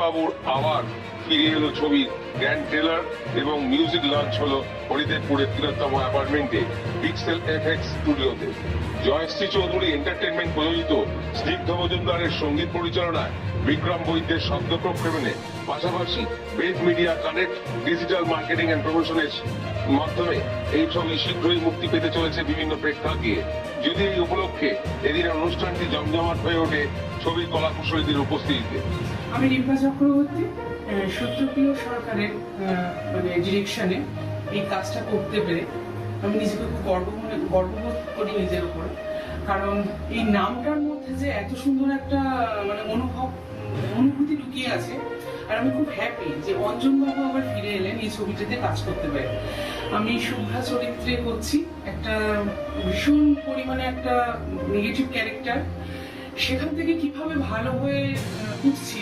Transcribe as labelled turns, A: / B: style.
A: বাবুর আবার ফিরে এলো ছবির গ্র্যান্ড ট্রেলার এবং মিউজিক লঞ্চ হলো হরিদেবপুরের 13তম অ্যাপার্টমেন্টে পিক্সেল এফএক্স স্টুডিওতে। জয়শ্রী চৌধুরী এন্টারটেনমেন্ট প্রযোজিত স্নিগ্ধ মজুমদারের সঙ্গীত পরিচালনায় বিক্রম বৈদ্যের শব্দ প্রক্ষেপণে পাশাপাশি Ved media connect digital marketing and প্রমোশনের মাধ্যমে এই ছবি শীঘ্রই মুক্তি পেতে চলেছে বিভিন্ন প্রেক্ষাগৃহে। যদি এই উপলক্ষে এদিন অনুষ্ঠানটি জমজমাট হয়ে ওঠে ছবির কলাকুশলীদের উপস্থিতিতে।
B: আমি রিম্পা চক্রবর্তী, সত্যপ্রিয় সরকারের ডিরেকশনে এই কাজটা করতে পেরে আমি নিজেকে খুব গর্ববোধ করি নিজের উপরে। কারণ এই নামটার মধ্যে যে এত সুন্দর একটা অনুভূতি লুকিয়ে আছে। আর আমি খুব হ্যাপি যে অঞ্জন বাবু আবার ফিরে এলেন এই ছবিটাতে কাজ করতে পেরে। আমি শুভ্রা চরিত্রে করছি একটা ভীষণ পরিমাণে একটা নেগেটিভ ক্যারেক্টার, সেখান থেকে কিভাবে ভালো হয়ে উঠছি